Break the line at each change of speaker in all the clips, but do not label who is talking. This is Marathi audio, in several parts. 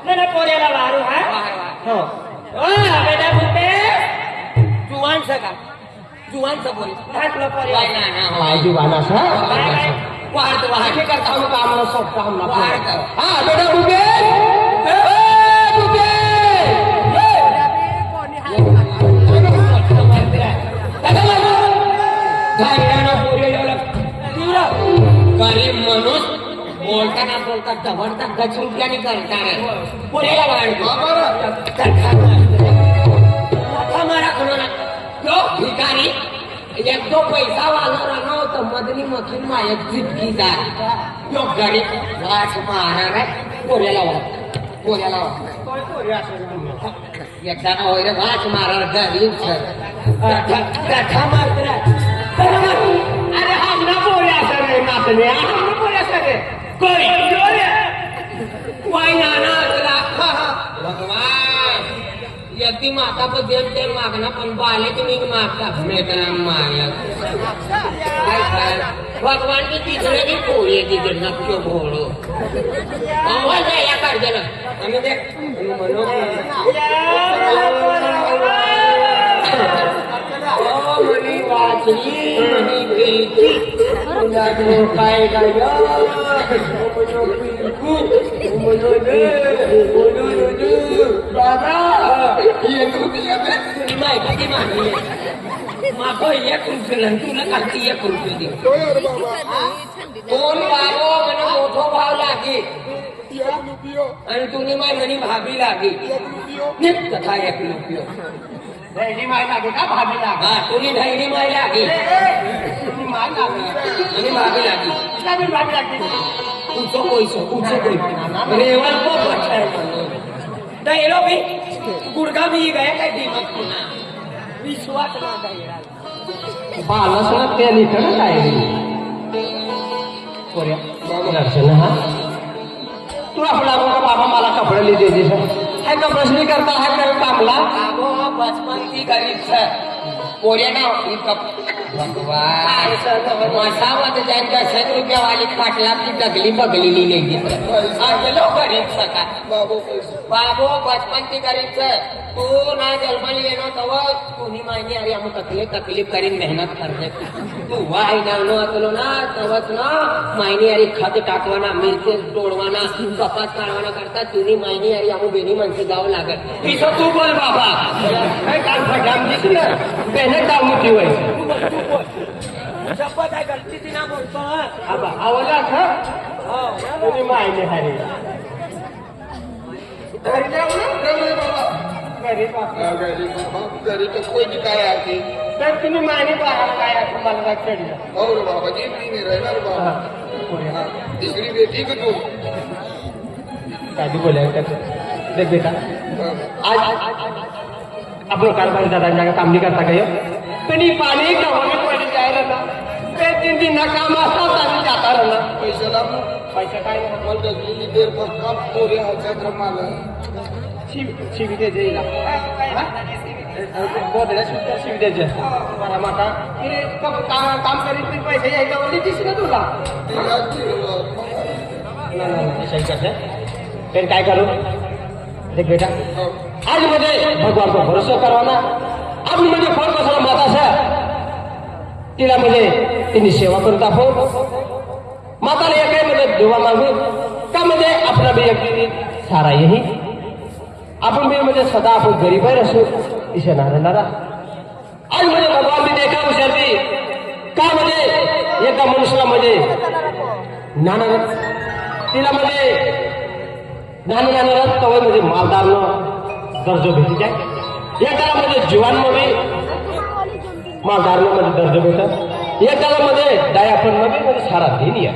મને પોરેલા વારું હા
हो
ઓ બેટા ભૂપે
जुवान सका जुवान सा बोली
હાટલો પોરે
वाय ना ना
काय जीवाना सा
वाढ वाढ
करता हूँ काम ना सब काम ना
वाढ
हाँ बेटा बुके बुके
गरीब माणूस बोलताना बोलता दबडता गचरुपल्याने करणार पुरेला वाढतो मारा कोणाला तो भिकारी एक तो पैसा वाला नव्हता मधली मधून मायक जितकी जात तो गरीब वाच मारणार आहे पोऱ्याला वाच पोऱ्याला वाच एकदा होय रे वाच मारणार गरीब सर कथा मात्र अरे हमना पोऱ्या सर नाचणे हमना पोऱ्या सर कोई वाय नाना भगवान यदि माता पर देव देव मागना पण बाले की नहीं मागता मेरा माया भगवान की तीसरे की पोरी की जन्म क्यों बोलो आवाज है या कर देना हमें देख मनो मनी वाचली मनी बेची तुला तो काय गाया मनो दादा ये तू दिया बे माहिती की मागली मागो एक रुपये तुला खाती एक रुपये दे दोन बाबो મને મોટો ભાવ લાગી અને તુની માય મની ભાભી લાગી નિત કથા એક રૂપિયો
धैर्य माय लागे का भाभी लागे
હા તુની ધૈર્ય માય લાગી
माय लागे
અને ભાભી લાગી
क्या भी भाभी लागे
ऊंचो कोई रेवल को पठाय दहेलो भी गुड़गा भी गया काय दिमाग पुन्हा विश्वास ना दहेला
बालसना ते लिखण काय पोऱ्या दर्शन हा तू आपला बाबा मला कपडे लिहि दे है का प्रश्न करता है का कामला
आबो बचपन की गरीब से पोऱ्या ना भगवान मसावत ज्यांच्या 100 रुपयावाली पाटलाची डगली बगलेली नाही चलो गरीब सका बाबो बचपन की गरीब से तू ना जन्माला येणं तवा तुनी माहिती अरे आम्ही तकलीफ करीन मेहनत करते तू वाय नावनो असलो ना तवच ना माहिती अरे खत टाकवाना मिरची तोडवाना कपात काढवाना करता तुनी माहिती अरे आम्ही बेनी माणसं जावं लागत
पिसो तू बोल बाबा काय काम फटाम दिसली पहले काम होती वय
शपथ आहे गलती ती ना बोलतो
आबा आवला था तुझी माहिती हरी
घरी तर कोई काय आहे
तर तुम्ही माहिती पाहा काय मला चढलं
और बाबा जी नहीं रहना बाबा तीसरी बेटी को तू
काय बोले देख बेटा आज आपण कारभार दादा काम नहीं करता काय तुम्ही पाणी गावाने पडी जायला ना ते 3 दिन ना काम असतात आणि जाता ना
पैशाला
पैसा काय
मला गजली देर पक्का पोरे हजार मला
शिवी दे देईला गोदड्या सुद्धा शिवी द्यायचे बरा माता काम करीत नाही पैसे यायचा वरती दिसलं तुला नाही सही करते फिर काय करू देख बेटा आज मुझे भगवान को भरोसा करवाना अब मुझे फोन बसला माता से तिला मुझे तिनी सेवा करता हो माताला एक मुझे दुआ मांगू का मुझे अपना भी एक सारा यही अपन भी मुझे सदा आपण गरीब है रसू इसे ना रहना आज मुझे भगवान भी देखा उशरती का मुझे एका मनुष्याला मुझे नाना तिला मुझे नाना रथ तवय मुझे मालदार नो दर्जो भेटी जाए एकाला मुझे जीवन मध्ये मालदार नो मुझे दर्जो भेटत एकाला मुझे दयापन मध्ये मुझे सारा दिन या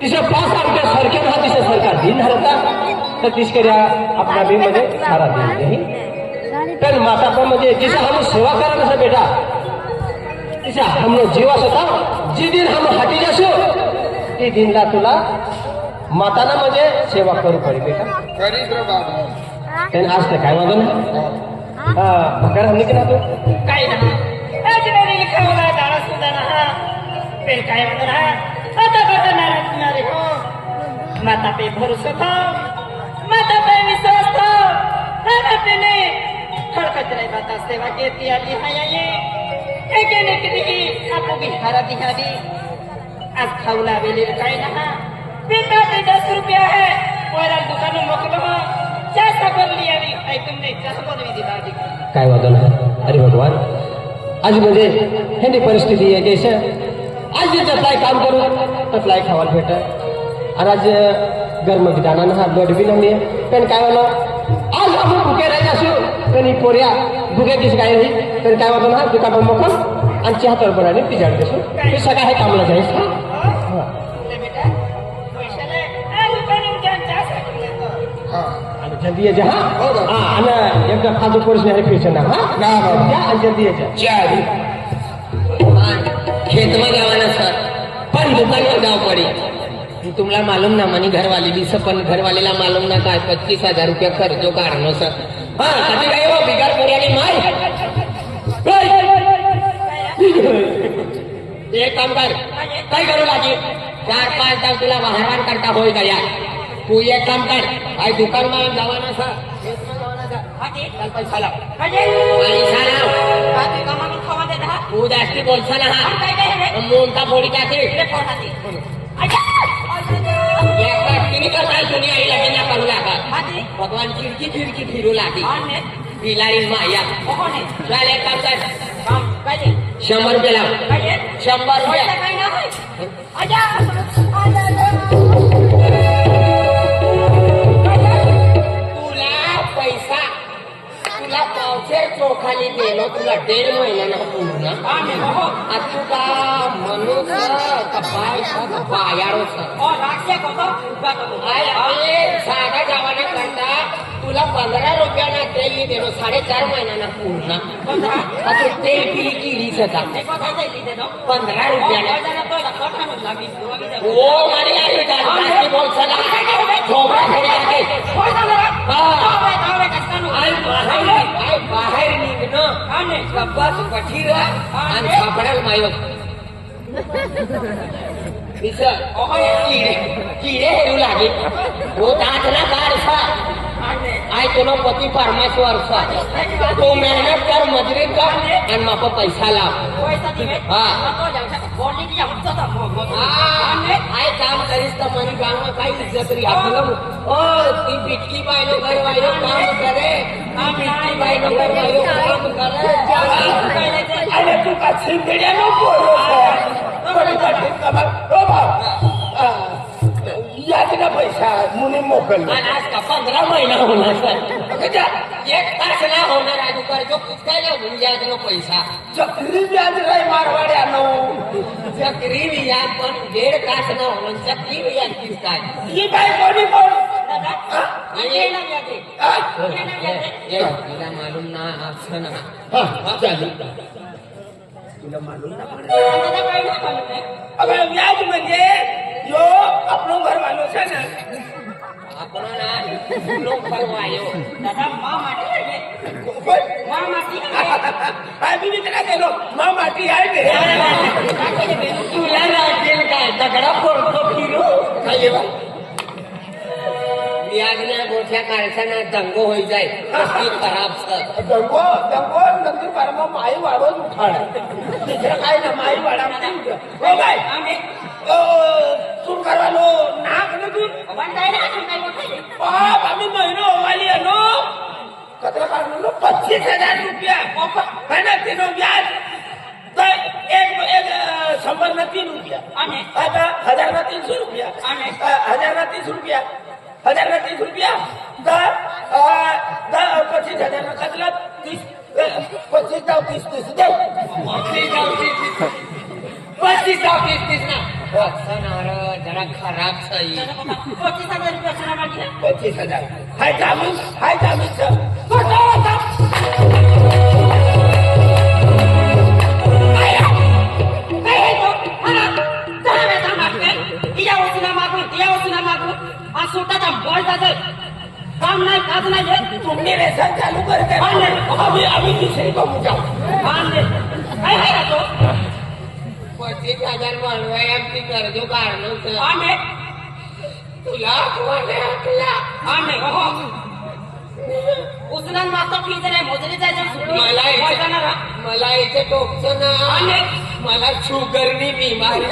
तिसे 5 आमच्या सरकार हा तिसे सरकार दिन हरता तर तिसकऱ्या अपना भी मुझे सारा दिन यही तर माता पण मुझे जिसे हम सेवा करा ना बेटा तिसे हम जीवास होता जी दिन हम हाटी जासो ते दिन ला तुला माताना म्हणजे सेवा करू पडी बेटा
करीत रे बाबा
त्याने आज ते काय वाजन भकार हमने केला तू
काय ना अजमेरी लिखावला दारा सुद्धा ना फिर काय म्हणणार आता बदलणार हो माता पे भरोसा था, माता पे विश्वास था, ने खडखत रे माता सेवा केली आली हाय एकेने किती आपो बिहारा दिहादी आज खाऊला वेले काय ना पिता ते 10 रुपया है वरा दुकान मोकलो जास्त बोलली आणि ऐकून नाही जास्त बोलवी दिला आधी
काय वादो नाही अरे भगवान आज म्हणजे ह्यानी परिस्थिती आहे कैसे आज जतलाय काम करू ततलाय खावायला भेट आणि आज गरम विधानानं हा लोट बी नाही पण काय वाला आज आपण भुके राहायचे असू पण पोऱ्या भुके किस काय नाही पण काय वाटतं ना दुकान मोकल आणि चहातर बनाने पिजाड देसू हे सगळं हे कामला जायस
बेटा पैशाले आ दुकान जान जास्त
आणि जल्दी ये जा हा आणि एकदा फालतू पोरीस नाही फिरचं ना हा जा आणि जल्दी ये जा
खेतમાં જવાના સર પણ દુકાનમાં જાવ પડી तुम्हाला मालूम ना मनी घरवाली भी सपन घरवालीला मालूम ना काय 25,000 रुपया खर्चो काढणं सर हा कधी काय हो बिगार पोऱ्याने माय एक काम कर काय करू लागी 4-5 तास तुला वाहन करता होय गया तू एक काम कर आई दुकान में जवाना सर चल पैसा लाव पैसा लाव
आधी कामाला खावा दे ना
तू जास्ती बोलसा ना हा मोंटा फोडी टाके दुनिया ही लगे ना करू लागा भगवान खिडकी खिडकी फिरू लागे बिलारी माया चाल एक काम कर 100 रुपये लाव 100 रुपये तुला पैसा तुला पावशेर चोखाली गेलो तुला 1.5 महिना पूर्ण आता तुका मनुष्य का बायारो साधा जवाना करता तुला 15 रुपयाना तेल दिलो 4.5 महिन्याना पूर्ण आता तेल पिली किडीच का 15 रुपयाना ओ मारी आई जास्ती बोलसा ना झोबरा थोडी आई बाहेर निघणं कब्बास कठीर आणि सापडेल मायो किडे हेरू लागे वो दांतना काढसा आई तुला पती परमेश्वर तो मेहनत कर मजुरी कर आणि माप पैसा लाव हा आई काम करीस तर मनी गावમાં काही इज्जत री आपलं ती बिटकी बायनो घर वायो काम करे ती बिटकी बायनो घर वायो काम करे
अरे तू का सिंगड्या नको यादीला पैसा मुनी मोकल
आणि आज का 15 महिना होणार सर एक तास ना होणार आहे दुपारी जो काय ना व्याज नो पैसा
चक्री व्याज रे मारवाड्यानो
चक्री व्याज पण 1.5 तास ना होणार चक्री व्याज किस काय
ही बाई कोणी कोण
तिला मालूम ना असं ना
तुला मालूम ना अबे व्याज म्हणजे यो आपलं घर वालो છે ને
આપણો ના લોક ફરવાયો
दादा माँ माटी है माँ माटी
આ બી તને કેલો માં માટી આવી ને
तुला लागेल काय दगडा फोडतो फिरू
काय एवा
व्याजના ગોઠ્યા કારસાના દંગો હોઈ જાય કસ્તી ખરાબ છે
દંગો નંદર પારમાં માઈ વાળો જ ઉઠાડે બીજા કાઈ ના માઈ વાળા ઓ ભાઈ શું કરવાનો નાક નથી બાપ અમે મહિનો હોવાલી એનો કતરા કાઢવાનો 25,000 રૂપિયા અને તેનો વ્યાજ તો એક 100 ના 3 રૂપિયા અને 1000 ના 300 રૂપિયા અને 1000 ના 30 રૂપિયા 1000 ના 30 રૂપિયા 25,000 ના કતલા 25 જાવ 30 દે
25 જાવ 30 ના સનાર જરા ખરાબ છે
25,000 रुपया सुना माटी
25,000 હાય જામીન છે
काम नाही काज नाही
तुम्ही व्यसन चालू करते आम्ही दुसरी बघू जाऊ
काय आहे तो
25,000 मानवाय आमची गरजो काढणं
आम्ही
तुला तुला
आणि उचलून मागतो फीज नाही मोजली जायचं
मला याचे टोकचं ना मला शुगरनी बिमारी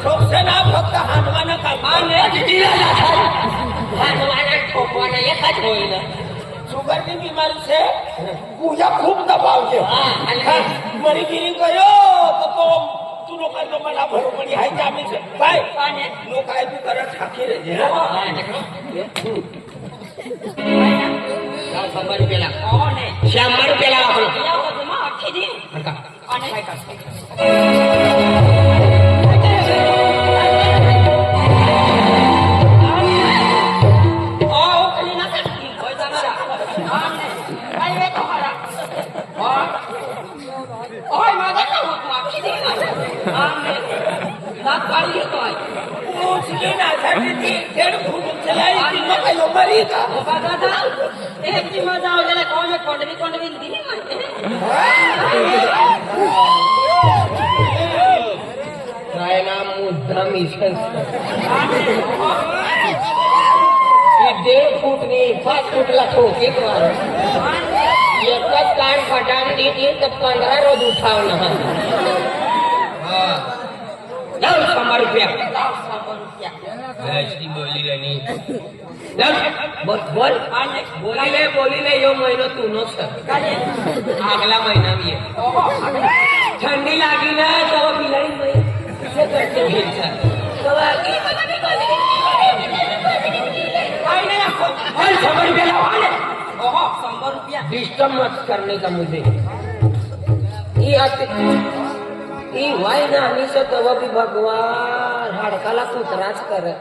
ठोकचं ना फक्त हातवानं
हातवाना ठोकवाना एकच होईल
शुगर की बीमारी से पूजा खूब दबाव છે મરી ગીરી ગયો તો તું લોકો તો મને ભરો પડી હાઈ જામી છે ભાઈ લોકો આઈ તું કરે થાકી રહેજે
₹100 રૂપિયા काय ना मुद्दाम इशन्स 1.5 फूटनी 5 फूटला ठोके एकच कान फटाण दिली तर 15 रोज उठावणं ₹100 ऐसी बोली रहनी बोली यो महीनो तू नो सर अगला महीना भी है ठंडी लागी ना तो बिलाई मई से करते भेज सर ₹100 डिस्टर्ब मत करने का मुझे वाय ना आणि तेव्हा बी भगवान हाडकाला कुत्राच करत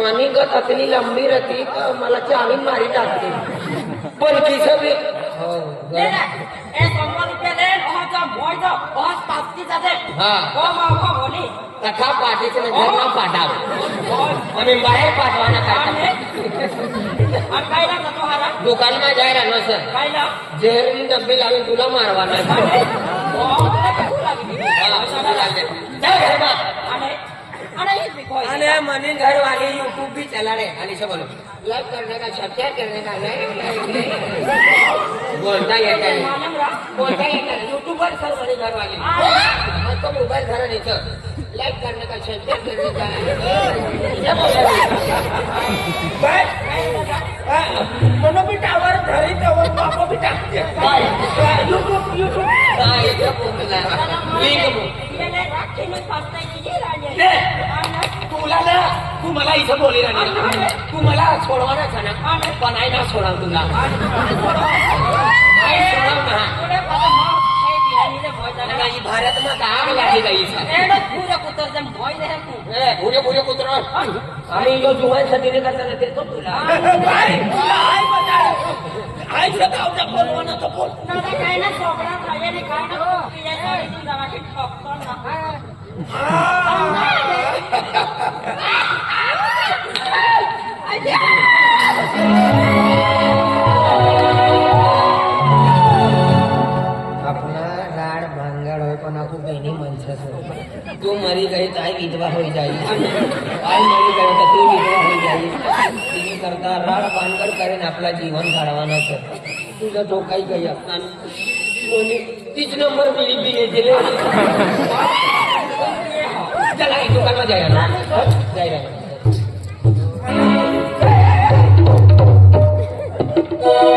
आणि गत अतनी लंबी रहती तर मला चावी मारी टाकते पण किस बी कथा पाठीचं घरला पाठाव आम्ही बाहेर पाठवाना दुकानमा जायला न सर जेहरी डब्बे लावून तुला मारवाना मनी घर वाले यूट्यूब भी चला रहे आणि सब बोलो लाइक करने का सब्सक्राइब करने का बोलता येता है यूट्यूबर सर बड़े घर वाले तो मोबाइल घर नहीं सर लाइक करने का सब्सक्राइब करने का मनो भी टावर धरी टावर पापा भी टाकते यूट्यूब तुला ना तू मला इथं बोली राहिली तू मला सोडवानाच ना पण आई ना सोडाव तुला भारत में आग लागी गई पूरे कुत्र आणि जो जुवान सतीने करताना ते तो तुला आई सतावचा बोलवाना तो बोल
काय ना सोबडा खायला नाही काय ना पियाची ठोकतो ना
अपना राड भांगड़ हो पण आपू बहिणी मनसस तू मरी गई तो आई विधवा हो जाई आई मरी गई तो तू विधवा हो जाई तिने करता राड भांगड़ करेन आपला जीवन घडवाना सर तुझा धोकाही गई असताना तीच नंबर मिली दिले चला एक दुकान में जाएगा